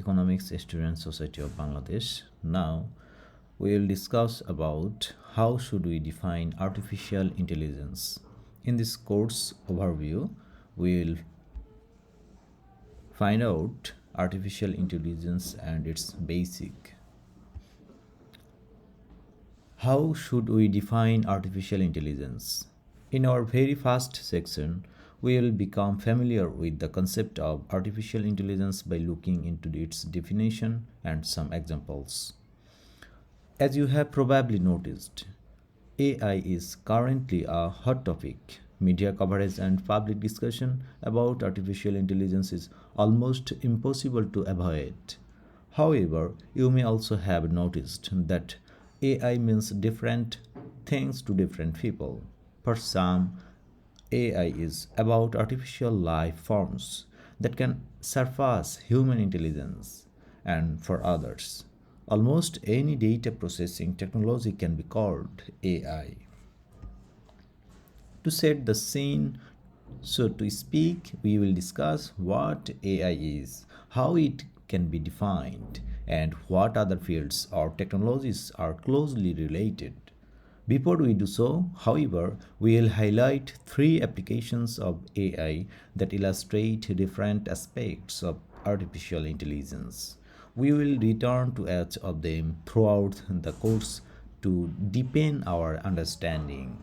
Economics Student Society of Bangladesh. Now we will discuss about how should we define artificial intelligence. In this course overview, we will find out artificial intelligence and its basic. How should we define artificial intelligence? In our very first section, we will become familiar with the concept of artificial intelligence by looking into its definition and some examples. As you have probably noticed, AI is currently a hot topic. Media coverage and public discussion about artificial intelligence is almost impossible to avoid. However, you may also have noticed that AI means different things to different people. For some, AI is about artificial life forms that can surpass human intelligence, and for others, almost any data processing technology can be called AI. To set the scene, so to speak, we will discuss what AI is, how it can be defined, and what other fields or technologies are closely related. Before we do so, however, we will highlight three applications of AI that illustrate different aspects of artificial intelligence. We will return to each of them throughout the course to deepen our understanding.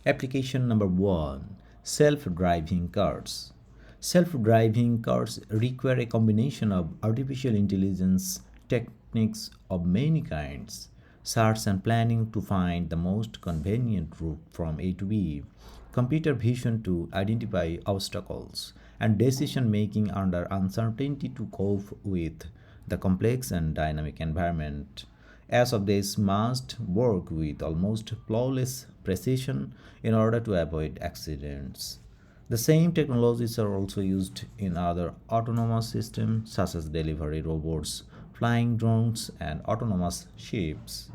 Application number 1, self-driving cars. Self-driving cars require a combination of artificial intelligence techniques of many kinds, search and planning to find the most convenient route from A to B, computer vision to identify obstacles, and decision making under uncertainty to cope with the complex and dynamic environment. As of this must work with almost flawless precision in order to avoid accidents. The same technologies are also used in other autonomous systems such as delivery robots, flying drones, and autonomous ships.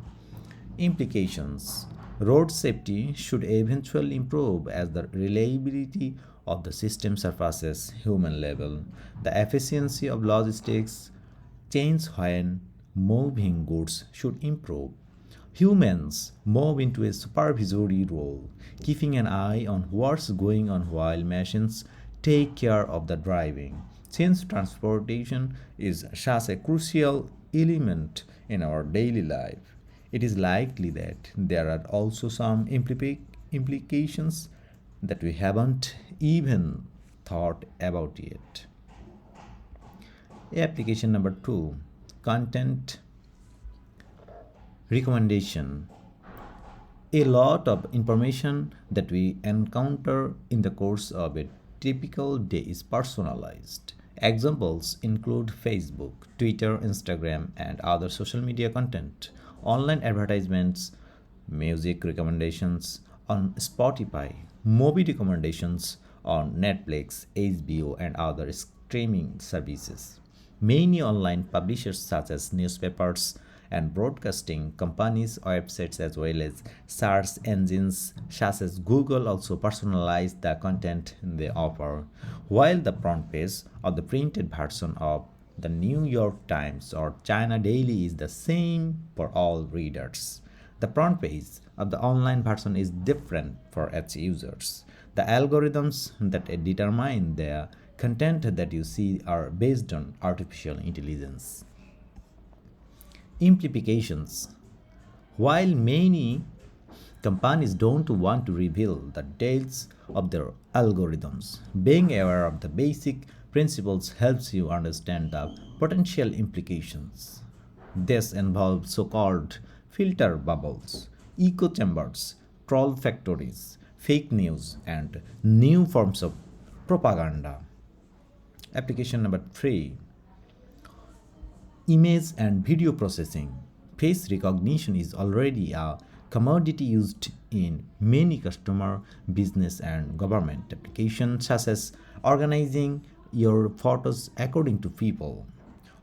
Implications: road safety should eventually improve as the reliability of the system surpasses human level. The efficiency of logistics chains when moving goods should improve. Humans move into a supervisory role, keeping an eye on what's going on while machines take care of the driving. Since transportation is such a crucial element in our daily life, it is likely that there are also some implications that we haven't even thought about yet. Application number 2, content recommendation. A lot of information that we encounter in the course of a typical day is personalized. Examples include Facebook, Twitter, Instagram, and other social media content, online advertisements, music recommendations on Spotify, movie recommendations on Netflix, HBO, and other streaming services. Many online publishers, such as newspapers and broadcasting companies, websites, as well as search engines such as Google, also personalize the content they offer, while the front page of the printed version of the New York Times or China Daily is the same for all readers. The front page of the online version is different for its users. The algorithms that determine the content that you see are based on artificial intelligence. Implications: while many companies don't want to reveal the details of their algorithms, being aware of the basic principles helps you understand the potential implications. This involves so called filter bubbles, echo chambers, troll factories, fake news, and new forms of propaganda. Application number 3, image and video processing. Face recognition is already a commodity used in many customer, business, and government applications, such as organizing your photos according to people,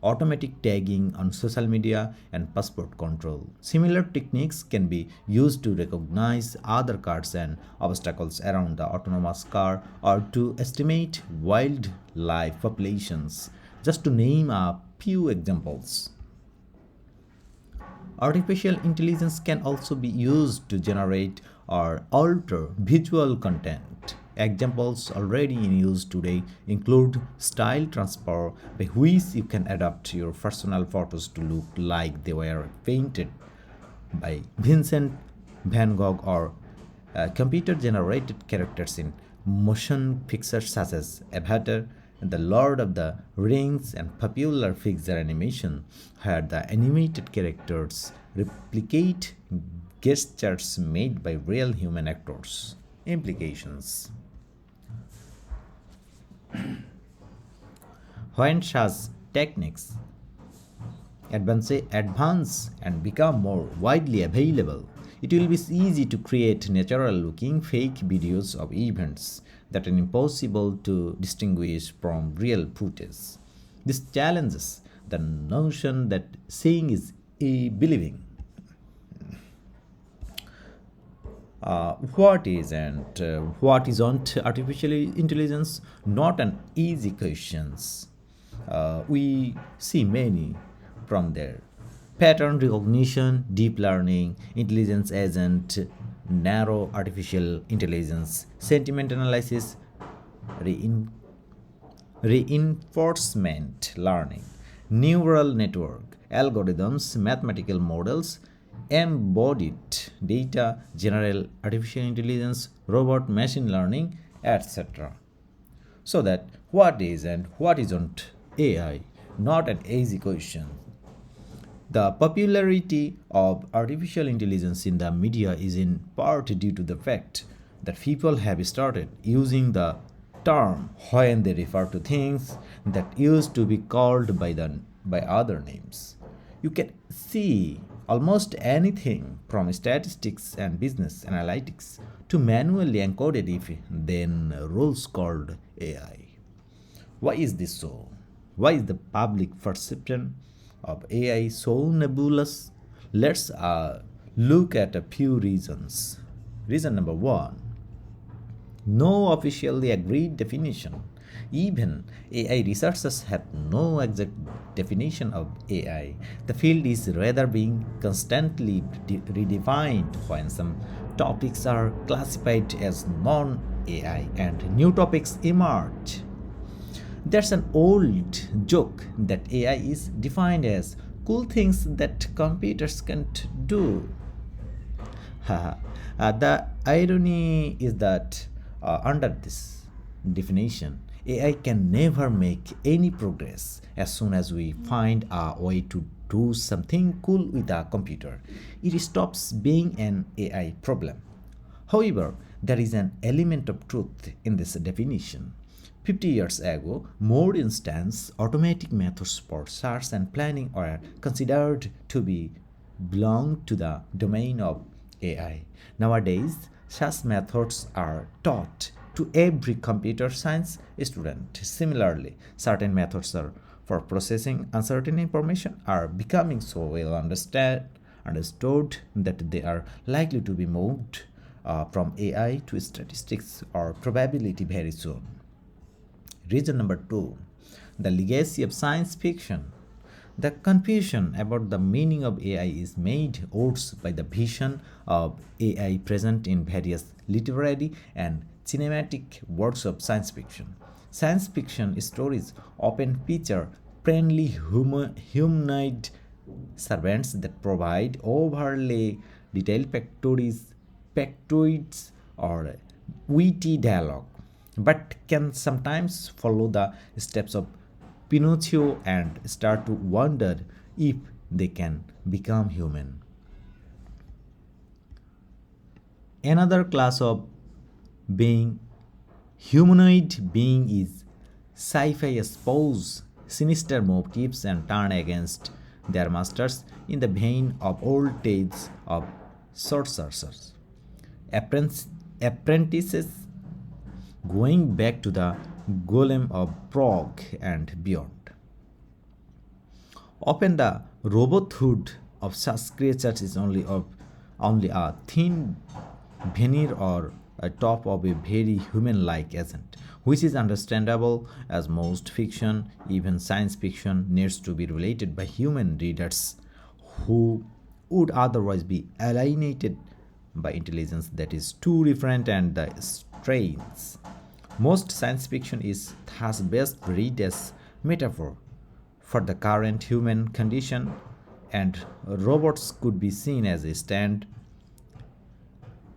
automatic tagging on social media, and passport control. Similar techniques can be used to recognize other cars and obstacles around the autonomous car or to estimate wildlife populations, just to name a few examples. Artificial intelligence can also be used to generate or alter visual content. Examples already in use today include style transfer, by which you can adapt your personal photos to look like they were painted by Vincent van Gogh, or computer generated characters in motion pictures such as Avatar, The Lord of the Rings, and popular figure animation, where the animated characters replicate gestures made by real human actors. Implications: when such techniques advance and become more widely available, it will be easy to create natural looking fake videos of events that are impossible to distinguish from real footage. This challenges the notion that seeing is believing. What is and what isn't artificial intelligence? Not an easy questions. We see many from there: pattern recognition, deep learning, intelligence agent, narrow artificial intelligence, sentiment analysis, rein- reinforcement learning, neural network, algorithms, mathematical models, embodied data, general artificial intelligence, robot machine learning, etc. So that what is and what isn't AI? Not an easy question. The popularity of artificial intelligence in the media is in part due to the fact that people have started using the term when they refer to things that used to be called by other names. You can see almost anything from statistics and business analytics to manually encoded if then rules called AI. Why is this so? Why is the public perception of AI so nebulous? Let's look at a few reasons. Reason number one: no officially agreed definition. Even AI researchers have no exact definition of AI. The field is rather being constantly redefined when some topics are classified as non AI and new topics emerge. There's an old joke that AI is defined as cool things that computers can't do. The irony is that under this definition, AI can never make any progress. As soon as we find a way to do something cool with a computer, it stops being an AI problem. However, there is an element of truth in this definition. 50 years ago, more instance automatic methods for search and planning are considered to be belong to the domain of AI. Nowadays, such methods are taught to every computer science student. Similarly, certain methods are for processing uncertain information are becoming so well understood that they are likely to be moved from AI to statistics or probability very soon. Reason number two: the legacy of science fiction. The confusion about the meaning of AI is made worse by the vision of AI present in various literary and cinematic works of science fiction. Science fiction stories often feature friendly humanoid servants that provide overly detailed factoids or witty dialogue, but can sometimes follow the steps of Pinocchio and start to wonder if they can become human. Another class of being humanoid being is sci-fi espouse sinister motives and turn against their masters in the vein of old tales of sorcerers. Apprentices going back to the golem of Prague and beyond. Often the robothood of such creatures is only a thin veneer or a top of a very human-like agent, which is understandable as most fiction, even science fiction, needs to be related by human readers who would otherwise be alienated by intelligence that is too different and the strains. Most science fiction is thus best read as metaphor for the current human condition, and robots could be seen as a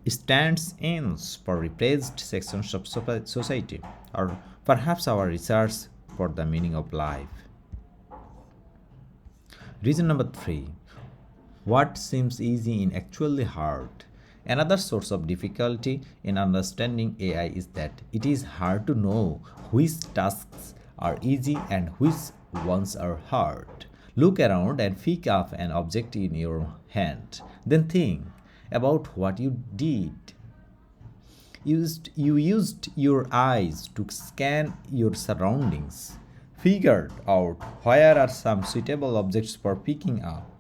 stands-ins for repressed sections of society, or perhaps our research for the meaning of life. Reason number three, what seems easy is actually hard. Another source of difficulty in understanding AI is that it is hard to know which tasks are easy and which ones are hard. Look around and pick up an object in your hand. Then think about what you did. You used your eyes to scan your surroundings, figured out where are some suitable objects for picking up,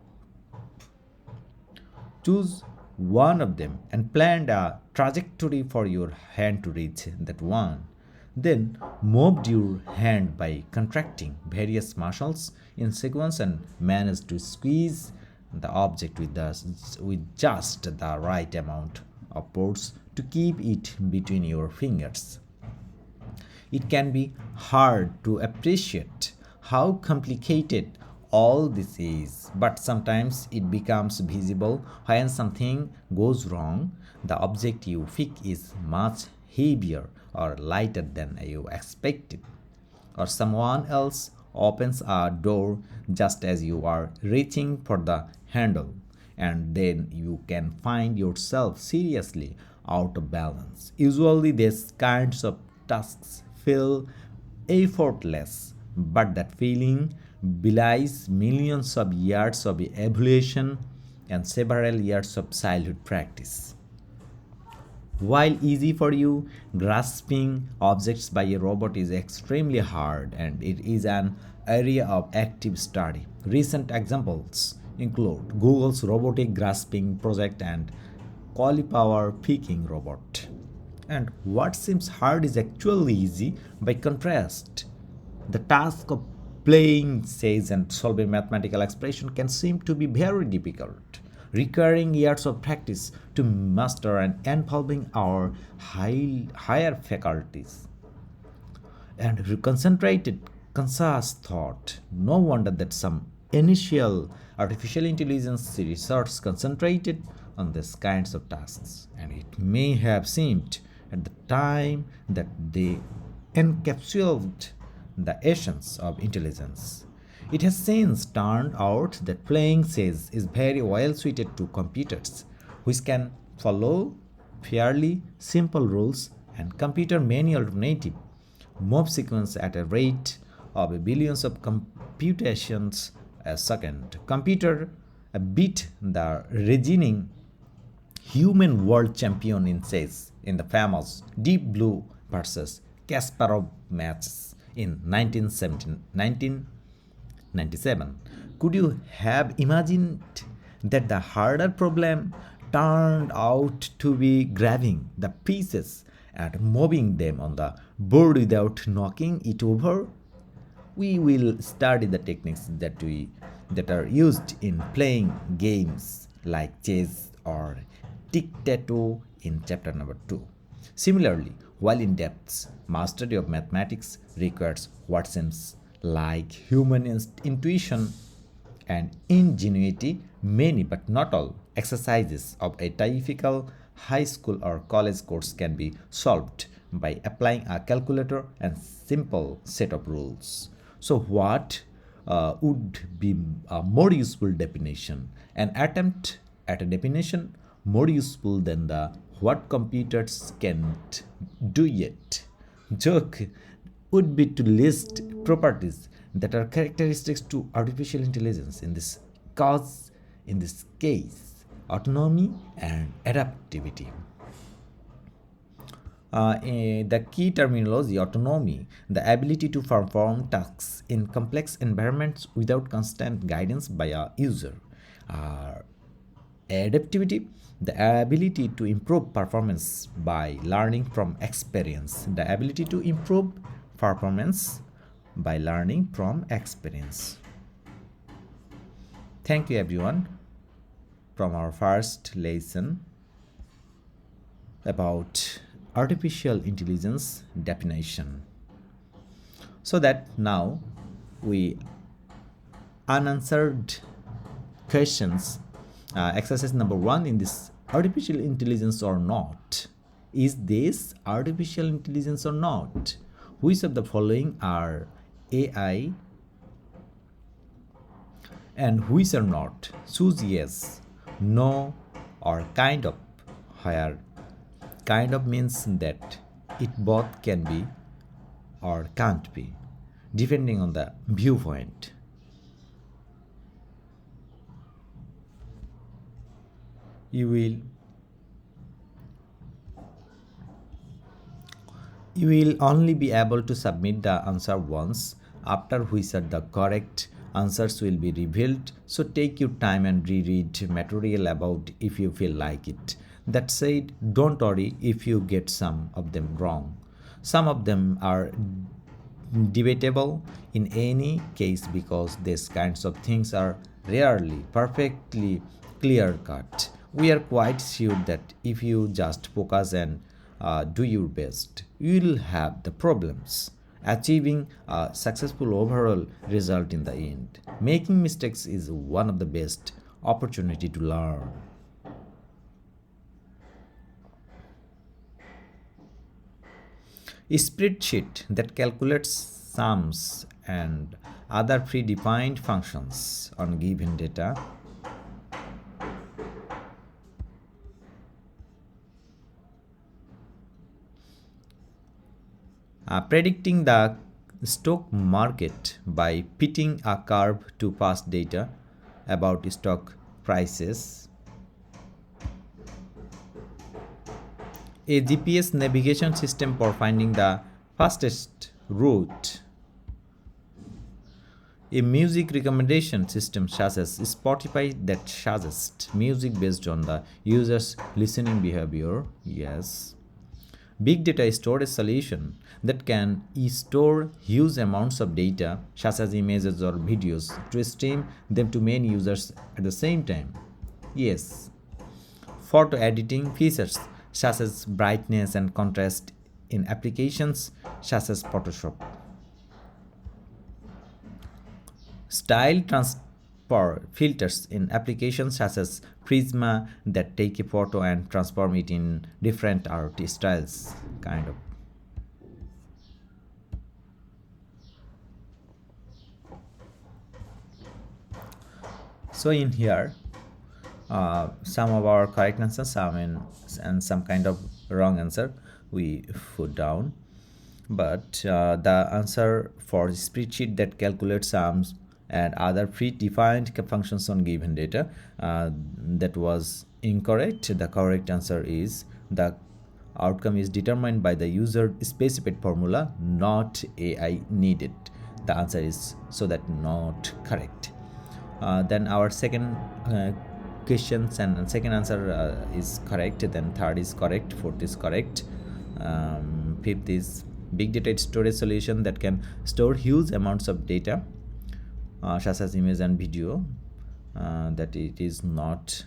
choose one of them and planned a trajectory for your hand to reach that one. Then moved your hand by contracting various muscles in sequence and managed to squeeze the object with just the right amount of force to keep it between your fingers. It can be hard to appreciate how complicated all this is, but sometimes it becomes visible when something goes wrong. The object you pick is much heavier or lighter than you expected, or someone else opens a door just as you are reaching for the handle, and then you can find yourself seriously out of balance. Usually, these kinds of tasks feel effortless, but that feeling belies millions of years of evolution and several years of childhood practice. While easy for you, grasping objects by a robot is extremely hard and it is an area of active study. Recent examples include Google's robotic grasping project and cauliflower picking robot. And what seems hard is actually easy by contrast. The task of playing chess and solving mathematical expression can seem to be very difficult, requiring years of practice to master and involving our higher faculties and concentrated conscious thought. No wonder that some initial artificial intelligence research concentrated on these kinds of tasks, and it may have seemed at the time that they encapsulated the essence of intelligence. It has since turned out that playing chess is very well suited to computers, which can follow fairly simple rules and computer many alternative move sequence at a rate of billions of computations a second. Computer beat the reigning human world champion in chess in the famous Deep Blue versus Kasparov matches in 1997. Could you have imagined that the harder problem turned out to be grabbing the pieces and moving them on the board without knocking it over? We will study the techniques that are used in playing games like chess or tic-tac-toe in chapter number 2. Similarly, while in-depth mastery of mathematics requires what seems like human intuition and ingenuity, many but not all exercises of a typical high school or college course can be solved by applying a calculator and simple set of rules. So, what would be a more useful definition? An attempt at a definition more useful than the what computers can't do yet joke would be to list properties that are characteristics to artificial intelligence in this case autonomy and adaptivity. The key terminology: autonomy, the ability to perform tasks in complex environments without constant guidance by a user. Uh, Adaptivity, the ability to improve performance by learning from experience. The ability to improve performance by learning from experience. Thank you, everyone, from our first lesson about artificial intelligence definition. So that now we unanswered questions. Exercise number 1 in this: artificial intelligence or not. Is this artificial intelligence or not? Which of the following are AI and which are not? Choose yes, no, or kind of, where kind of means that it both can be or can't be, depending on the viewpoint. You will only be able to submit the answer once, after which the correct answers will be revealed. So take your time and reread material about if you feel like it. That said, don't worry if you get some of them wrong. Some of them are debatable in any case because these kinds of things are rarely perfectly clear cut. We are quite sure that if you just focus and do your best, you will have the problems achieving a successful overall result in the end. Making mistakes is one of the best opportunity to learn. A spreadsheet that calculates sums and other predefined functions on given data. Predicting the stock market by fitting a curve to past data about stock prices. A GPS navigation system for finding the fastest route. A music recommendation system such as Spotify that suggests music based on the user's listening behavior. Yes. Big data storage solution that can store huge amounts of data such as images or videos to stream them to many users at the same time. Yes. Photo editing features such as brightness and contrast in applications such as Photoshop. Style transfer filters in applications such as Prisma that take a photo and transform it in different art styles, kind of. So in here, some of our correct answers, and some kind of wrong answer we put down. But the answer for spreadsheet that calculates sums and other predefined functions on given data, that was incorrect. The correct answer is the outcome is determined by the user specified formula, not AI needed. The answer is so that not correct. Then our second questions and second answer is correct. Then third is correct. Fourth is correct. Fifth is big data storage solution that can store huge amounts of data such as image and video. That it is not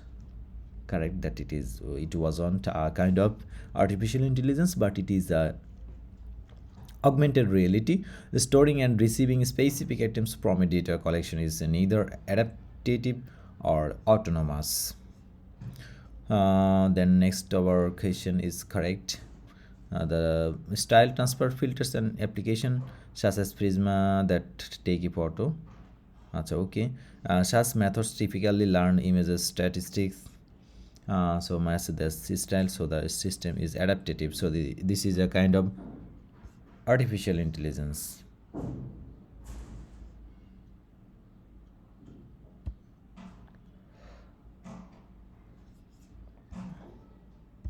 correct. That it wasn't a kind of artificial intelligence, but it is a augmented reality. The storing and receiving specific items from a data collection is neither adaptive or autonomous. Then next our question is correct. The style transfer filters and application such as Prisma that take a photo. That's okay. Such methods typically learn images statistics. So match the style, so the system is adaptive. So this is a kind of artificial intelligence.